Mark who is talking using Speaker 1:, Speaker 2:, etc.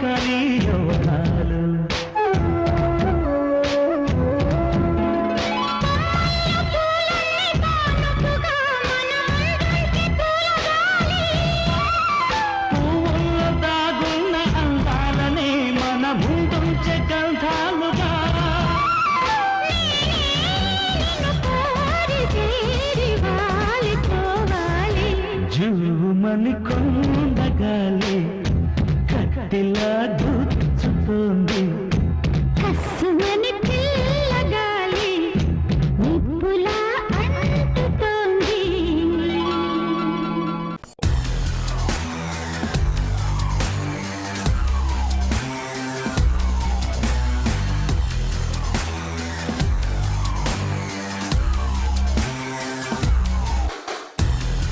Speaker 1: పలికాలి యవ్వనాలు పువ్వుల్లో దాగున్న అందాలనే మన ముందుంచే గంధాలుగా జూమని కొండగాలి కట్టిలా దూచుతోంది